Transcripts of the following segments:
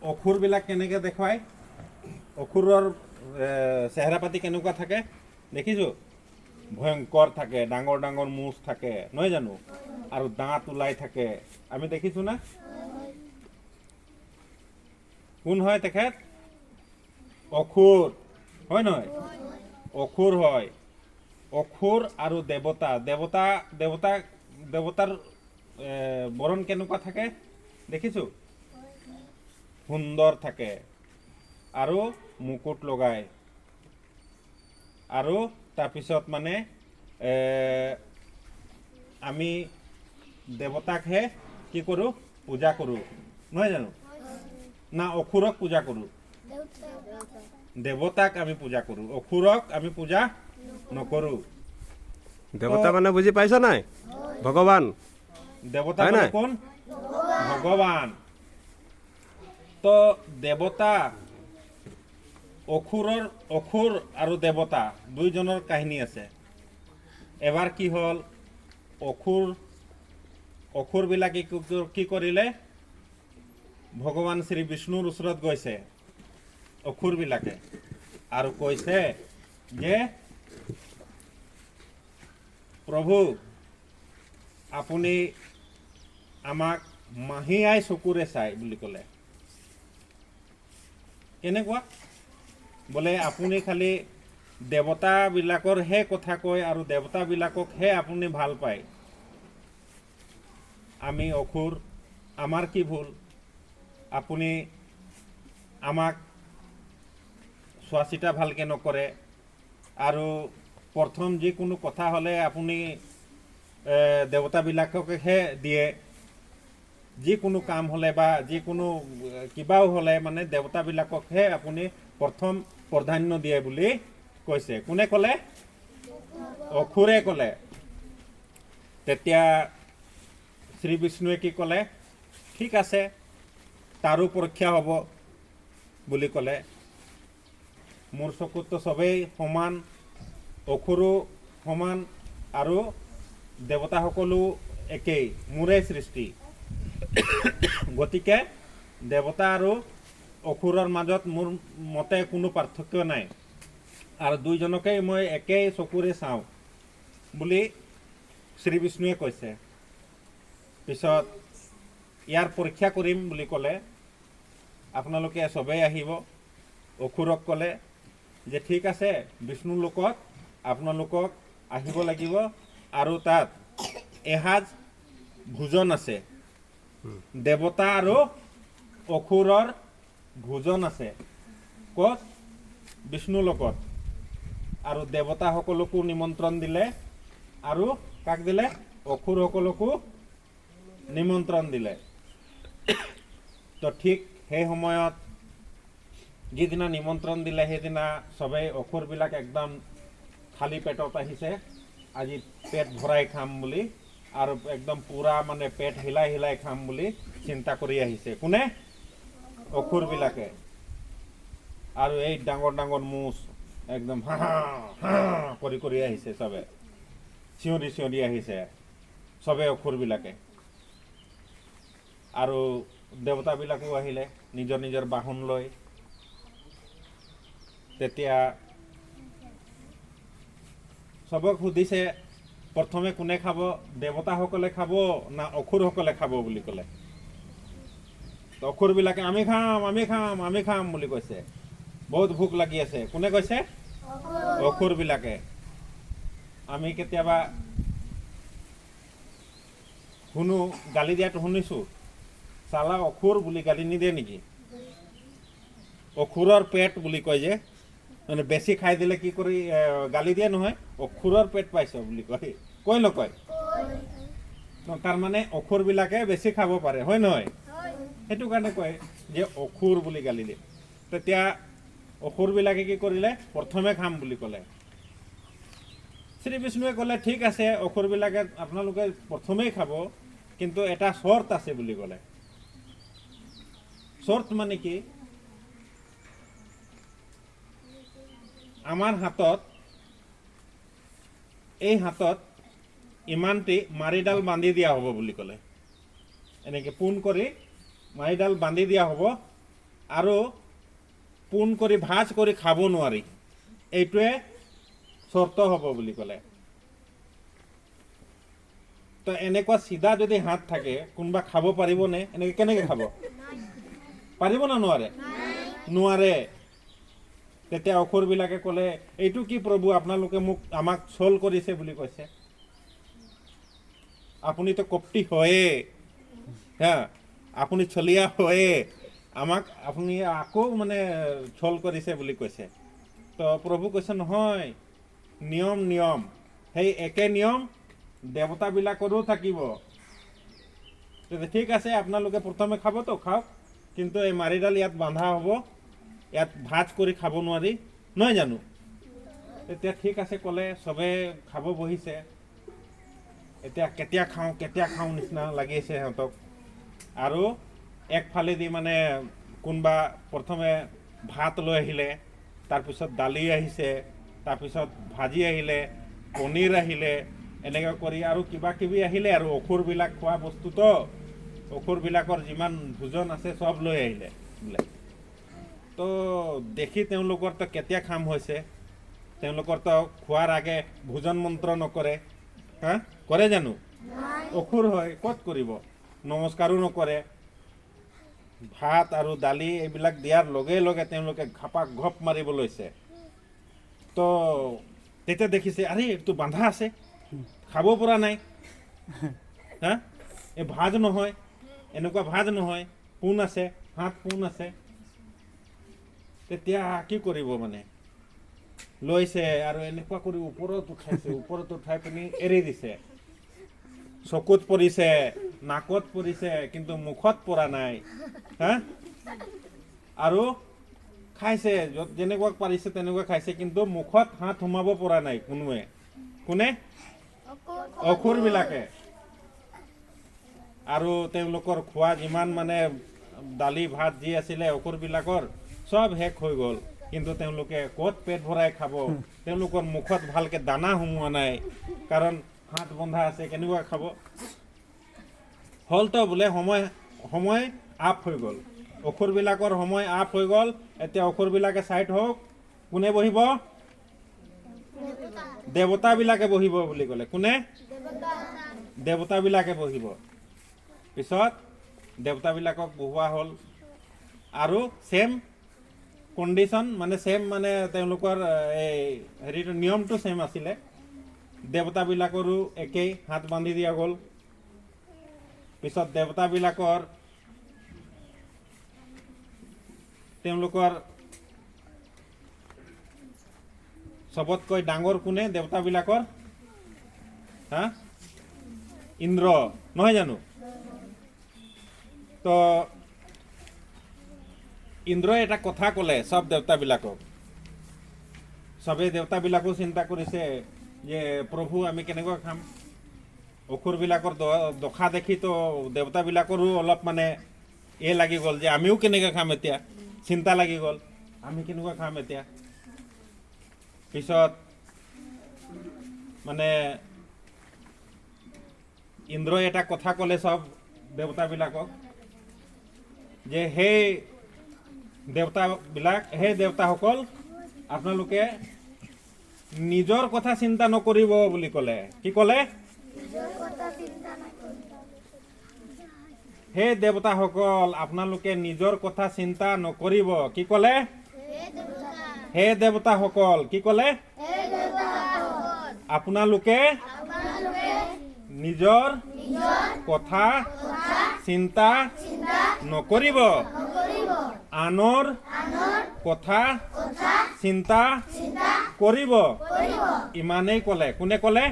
অসুৰবিলাক কেনেকৈ দেখুৱায়, অসুৰৰ চেহেৰা পাতি কেনেকুৱা থাকে দেখিছোঁ? ভয়ংকৰ থাকে, ডাঙৰ ডাঙৰ মুচ থাকে, নহয় জানো? আৰু দাঁত ওলাই থাকে, আমি দেখিছোঁ না? কোন হয় তেখেত? অসুৰ, হয় নহয়? অসুৰ হয়। অসুৰ আৰু দেৱতাৰ বৰণ কেনেকুৱা থাকে দেখিছোঁ? সুন্দৰ থাকে আৰু মুকুট লগায়। আৰু তাৰপিছত মানে আমি দেৱতাকহে কি কৰোঁ? পূজা কৰোঁ, নহয় জানো? না অসুৰক পূজা কৰোঁ? দেৱতাক আমি পূজা কৰোঁ, অসুৰক আমি পূজা নকৰোঁ। দেৱতা মানে বুজি পাইছ নাই? ভগৱান। দেৱতা মানে কোন? ভগৱান। তো দেৱতা, অসুৰ আৰু দেৱতা দুইজনৰ কাহিনী আছে। এবাৰ কি হ'ল, অসুৰবিলাকে কি কৰিলে? ভগৱান শ্ৰী বিষ্ণুৰ ওচৰত গৈছে অসুৰবিলাকে আৰু কৈছে যে প্ৰভু, আপুনি আমাক মাহীয়াই চকুৰে চাই বুলি ক'লে। কেনেকুৱা? বোলে আপুনি খালি দেৱতাবিলাকৰহে কথা কয় আৰু দেৱতাবিলাককহে আপুনি ভাল পায়। আমি অসুৰ, আমাৰ কি ভুল? আপুনি আমাক চোৱা চিতা ভালকৈ নকৰে আৰু প্ৰথম যিকোনো কথা হ'লে আপুনি দেৱতাবিলাককহে দিয়ে। যিকোনো কাম হ'লে বা যিকোনো কিবাও হ'লে মানে দেৱতাবিলাককহে আপুনি প্ৰথম প্ৰাধান্য দিয়ে বুলি কৈছে। কোনে ক'লে? অসুৰে ক'লে। তেতিয়া শ্ৰী বিষ্ণুৱে কি ক'লে? ঠিক আছে, তাৰো পৰীক্ষা হ'ব বুলি ক'লে। মোৰ চকুততো চবেই সমান, অসুৰো সমান আৰু দেৱতাসকলো একেই, মোৰে সৃষ্টি। গতিকে দেৱতা আৰু অসুৰৰ মাজত মোৰ মতে কোনো পাৰ্থক্য নাই আৰু দুইজনকেই মই একেই চকুৰে চাওঁ বুলি শ্ৰী বিষ্ণুৱে কৈছে। পিছত ইয়াৰ পৰীক্ষা কৰিম বুলি ক'লে। আপোনালোকে চবেই আহিব। অসুৰক ক'লে যে ঠিক আছে, বিষ্ণু লোকত আপোনালোকক আহিব লাগিব আৰু তাত এসাঁজ ভোজন আছে। দেৱতা আৰু অসুৰৰ ভোজন আছে। ক'ত? বিষ্ণু লোকত। আৰু দেৱতাসকলকো নিমন্ত্ৰণ দিলে আৰু কাক দিলে? অসুৰসকলকো নিমন্ত্ৰণ দিলে। তো ঠিক সেই সময়ত যিদিনা নিমন্ত্ৰণ দিলে সেইদিনা চবেই অসুৰবিলাক একদম খালী পেটত আহিছে, আজি পেট ভৰাই খাম বুলি, আৰু একদম পূৰা মানে পেট হিলাই হিলাই খাম বুলি চিন্তা কৰি আহিছে। কোনে? অসুৰবিলাকে। আৰু এই ডাঙৰ ডাঙৰ মুচ একদম হা হা কৰি কৰি আহিছে, চবে চিঞৰি চিঞৰি আহিছে চবে অসুৰবিলাকে। আৰু দেৱতাবিলাকো আহিলে নিজৰ নিজৰ বাহন লৈ। তেতিয়া চবক সুধিছে প্ৰথমে কোনে খাব? দেৱতাসকলে খাব না অসুৰসকলে খাব বুলি ক'লে। অসুৰবিলাকে আমি খাম আমি খাম আমি খাম বুলি কৈছে। বহুত ভোক লাগি আছে। কোনে কৈছে? অসুৰবিলাকে। আমি কেতিয়াবা শুনো, গালি দিয়াটো শুনিছোঁ, চালা অসুৰ বুলি গালি নিদিয়ে নেকি? অসুৰৰ পেট বুলি কয় যে, মানে বেছি খাই দিলে কি কৰি গালি দিয়ে নহয়, অসুৰৰ পেট পাইছ বুলি কয়। কয় নকয়? তাৰমানে অসুৰবিলাকে বেছি খাব পাৰে, হয় নহয়? সেইটো কাৰণে কয় যে অসুৰ বুলি গালি দিয়ে। তেতিয়া অসুৰবিলাকে কি কৰিলে? প্ৰথমে খাম বুলি ক'লে। শ্ৰী বিষ্ণুৱে ক'লে ঠিক আছে, অসুৰবিলাকে আপোনালোকে প্ৰথমেই খাব, কিন্তু এটা চৰ্ত আছে বুলি ক'লে। চৰ্ত মানে কি? আমাৰ হাতত, এই হাতত ইমানটি মাৰিডাল বান্ধি দিয়া হ'ব বুলি ক'লে। এনেকৈ পোন কৰি মাৰিডাল বান্ধি দিয়া হ'ব আৰু পোন কৰি ভাজ কৰি খাব নোৱাৰি, এইটোৱে চৰ্ত হ'ব বুলি ক'লে। তো এনেকুৱা চিধা যদি হাত থাকে কোনোবা খাব পাৰিবনে? এনেকৈ কেনেকৈ খাব? পাৰিব না নোৱাৰে? নোৱাৰে। তেতিয়া অসুৰবিলাকে ক'লে, এইটো কি প্ৰভু, আপোনালোকে আমাক চল কৰিছে বুলি কৈছে। আপুনিতো কপটি হয়ে, হা, আপুনি চলিয়া হয়ে, আমাক আপুনি আকৌ মানে ছল কৰিছে বুলি কৈছে। তো প্ৰভু কৈছে নহয়, নিয়ম সেই একে নিয়ম দেৱতাবিলাকৰো থাকিব। ঠিক আছে, আপোনালোকে প্ৰথমে খাবতো খাওক, কিন্তু এই মাৰিডাল ইয়াত বান্ধা হ'ব, ইয়াত ভাজ কৰি খাব নোৱাৰি, নহয় জানো? তেতিয়া ঠিক আছে ক'লে, চবে খাব বহিছে। এতিয়া কেতিয়া খাওঁ নিচিনা লাগিছে সিহঁতক। আৰু একফালেদি মানে কোনোবা প্ৰথমে ভাত লৈ আহিলে, তাৰপিছত দালি আহিছে, তাৰপিছত ভাজি আহিলে, পনীৰ আহিলে, এনেকৈ কৰি আৰু কিবা কিবি আহিলে আৰু অসুৰবিলাক খোৱা বস্তুটো, অসুৰবিলাকৰ যিমান ভোজন আছে চব লৈ আহিলে বোলে। তো দেখি তেওঁলোকৰতো কেতিয়া খাম হৈছে, তেওঁলোকৰতো খোৱাৰ আগে ভোজন মন্ত্ৰ নকৰে, হা, কৰে জানো? অসুৰ হয়, ক'ত কৰিব? নমস্কাৰো নকৰে। ভাত আৰু দালি এইবিলাক দিয়াৰ লগে লগে তেওঁলোকে ঘপ মাৰিব লৈছে। তো তেতিয়া দেখিছে, আৰে এইটো বান্ধা আছে, খাব পৰা নাই, হা, এই ভাজ নহয়, এনেকুৱা ভাজ নহয়, পোন আছে, হাত পোন আছে। তেতিয়া কি কৰিব মানে? লৈছে আৰু এনেকুৱা কৰি ওপৰত উঠাইছে, ওপৰত উঠাই পিনি এৰি দিছে। চকুত পৰিছে, নাকত পৰিছে, কিন্তু মুখত পৰা নাই, হা। আৰু খাইছে, যেনেকুৱা পাৰিছে তেনেকুৱা খাইছে, কিন্তু মুখত হাত সোমাব পৰা নাই কোনোৱে। কোনে? অসুৰবিলাকে। আৰু তেওঁলোকৰ খোৱা যিমান মানে দালি ভাত যি আছিলে অসুৰবিলাকৰ, চব শেষ হৈ গ'ল। কিন্তু তেওঁলোকে ক'ত পেট ভৰাই খাব? তেওঁলোকৰ মুখত ভালকৈ দানা সোমোৱা নাই, কাৰণ হাত বন্ধা আছে, কেনেকুৱা খাব? হ'লতো বোলে সময় আপ হৈ গ'ল, অসুৰবিলাকৰ সময় আপ হৈ গ'ল। এতিয়া অসুৰবিলাকে চাইড হওক, কোনে বহিব? দেৱতাবিলাকে বহিব বুলি ক'লে। কোনে? দেৱতাবিলাকে বহিব। পিছত দেৱতাবিলাকক বহোৱা হ'ল আৰু ছেম কণ্ডিশ্যন, মানে ছেম মানে তেওঁলোকৰ এই হেৰিটো নিয়মটো ছেম আছিলে। দেৱতাবিলাকৰো একেই, হাত বান্ধি দিয়া গ'ল। পিছত দেৱতাবিলাকৰ তেওঁলোকৰ চবতকৈ ডাঙৰ কোনে দেৱতাবিলাকৰ? হা, ইন্দ্ৰ, নহয় জানো? তো ইন্দ্ৰই এটা কথা ক'লে চব দেৱতাবিলাকক। চবেই দেৱতাবিলাকো চিন্তা কৰিছে যে প্ৰভু আমি কেনেকৈ খাম? অসুৰবিলাকৰ দশা দেখিতো দেৱতাবিলাকৰো অলপ মানে লাগি গ'ল যে আমিও কেনেকৈ খাম এতিয়া, চিন্তা লাগি গ'ল, আমি কেনেকুৱা খাম এতিয়া। পিছত মানে ইন্দ্ৰই এটা কথা ক'লে চব দেৱতাবিলাকক যে সেই দেৱতাসকল, আপোনালোকে নিজৰ কথা চিন্তা নকৰিব বুলি ক'লে। কি ক'লে? হে দেৱতাসকল, আপোনালোকে নিজৰ কথা চিন্তা নকৰিব। কি ক'লে? হে দেৱতাসকল, কি ক'লে? আপোনালোকে নিজৰ কথা চিন্তা নকৰিব, আনৰ কথা চিন্তা কৰিব। ইমানেই ক'লে। কোনে ক'লে?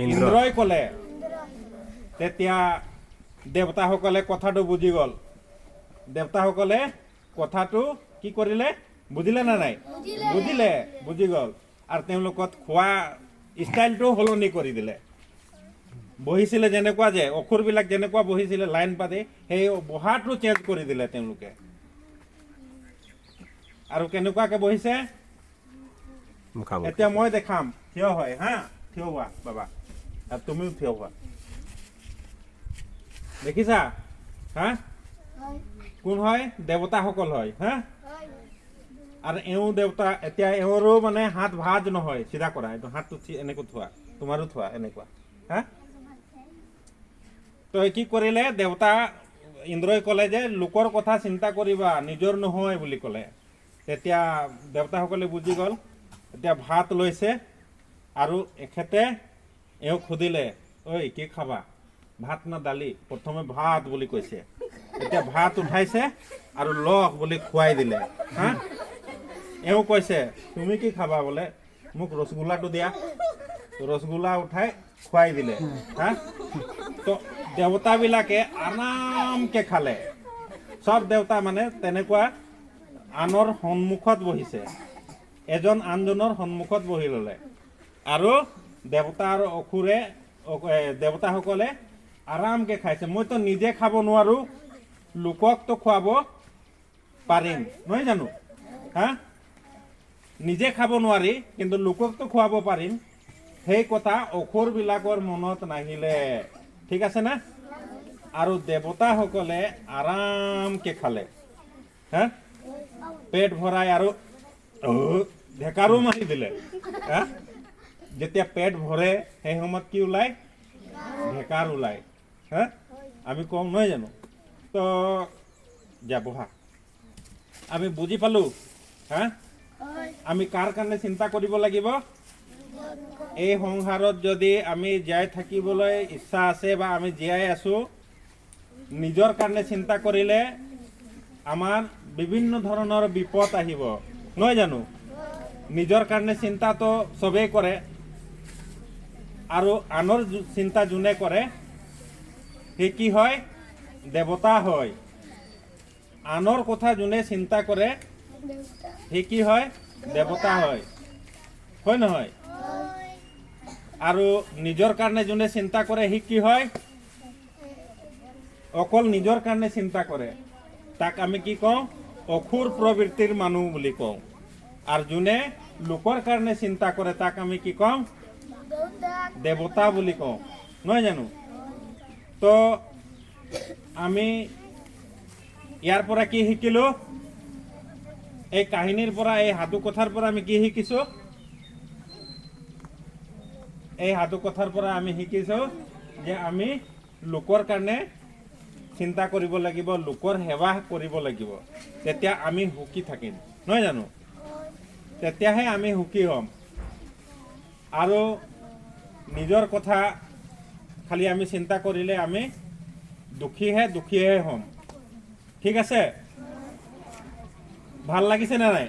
ইন্দ্ৰই ক'লে। তেতিয়া দেৱতাসকলে কথাটো বুজি গ'ল। দেৱতাসকলে কথাটো কি কৰিলে? বুজিলে নে নাই? বুজি গ'ল। আৰু তেওঁলোকত খোৱা ষ্টাইলটো সলনি কৰি দিলে। বহিছিলে যেনেকুৱা, যে অসুৰবিলাক যেনেকুৱা বহিছিলে লাইন পাতি, সেই বহাটো চেঞ্জ কৰি দিলে তেওঁলোকে। আৰু কেনেকুৱাকে বহিছে এতিয়া মই দেখাম। থিয় হয়, হা, থিয় হোৱা বাবা, আৰু তুমিও থিয় হোৱা। দেখিছা? হা, কোন হয় দেৱতাসকল হয় হা আৰু এওঁ দেৱতা এতিয়া এওঁৰো মানে হাত ভাজ নহয় চিধা কৰা এইটো হাতটো এনেকৈ থোৱা তোমাৰো থোৱা এনেকুৱা হা তো কি কৰিলে দেৱতা ইন্দ্ৰই ক'লে যে লোকৰ কথা চিন্তা কৰিবা নিজৰ নহয় বুলি ক'লে তেতিয়া দেৱতাসকলে বুজি গ'ল এতিয়া ভাত লৈছে আৰু এখেতে এওঁক সুধিলে ঐ কি খাবা ভাত না দালি প্ৰথমে ভাত বুলি কৈছে এতিয়া ভাত উঠাইছে আৰু লহ বুলি খুৱাই দিলে হা এওঁ কৈছে তুমি কি খাবা বোলে মোক ৰসগোল্লাটো দিয়া ৰসগোল্লা উঠাই খুৱাই দিলে হা তো দেৱতাবিলাকে আৰামকে খালে সব দেৱতা মানে তেনেকুৱা আনৰ সন্মুখত বহিছে এজন আনজনৰ সন্মুখত বহি ল'লে আৰু দেৱতা আৰু অসুৰে দেৱতাসকলে আৰামকে খাইছে মইতো নিজে খাব নোৱাৰো লোককতো খুৱাব পাৰিম নহয় জানো হা নিজে খাব নোৱাৰি কিন্তু লোককতো খুৱাব পাৰিম সেই কথা অসুৰবিলাকৰ মনত নাহিলে ঠিক আছে না আৰু দেৱতাসকলে আৰামকে খালে হা পেট ভৰাই আৰু ঢেকাৰো মাৰি দিলে হা যেতিয়া পেট ভৰে সেই সময়ত কি ওলায় ঢেকাৰ ওলায় হা আমি কম নহয় জানো তো যা বহা আমি বুজি পালোঁ হা আমি কাৰ কাৰণে চিন্তা কৰিব লাগিব এই সংসাৰত যদি আমি জীয়াই থাকিবলৈ ইচ্ছা আছে বা আমি জীয়াই আছোঁ নিজৰ কাৰণে চিন্তা কৰিলে আমাৰ বিভিন্ন ধৰণৰ বিপদ আহিব নহয় জানো নিজৰ কাৰণে চিন্তাটো চবেই কৰে আৰু আনৰ চিন্তা যোনে কৰে সি কি হয় দেৱতা হয় আনৰ কথা যোনে চিন্তা কৰে সি কি হয় দেৱতা হয় হয় নহয় আৰু নিজৰ কাৰণে যোনে চিন্তা কৰে সি কি হয় অকল নিজৰ কাৰণে চিন্তা কৰে তাক আমি কি কওঁ অসুৰ প্ৰবৃত্তিৰ মানুহ বুলি কওঁ আৰু যোনে লোকৰ কাৰণে চিন্তা কৰে তাক আমি কি কওঁ দেৱতা বুলি কওঁ নহয় জানো তো আমি ইয়াৰ পৰা কি শিকিলোঁ এই কাহিনীৰ পৰা এই সাধু কথাৰ পৰা আমি কি শিকিছোঁ এই সাধু কথাৰ পৰা আমি শিকিছোঁ যে আমি লোকৰ কাৰণে চিন্তা কৰিব লাগিব লোকৰ সেৱা কৰিব লাগিব তেতিয়া আমি সুখী থাকিম নহয় জানো তেতিয়াহে আমি সুখী হ'ম আৰু নিজৰ কথা খালি আমি চিন্তা কৰিলে আমি দুখীহে হ'ম ঠিক আছে ভাল লাগিছে নে নাই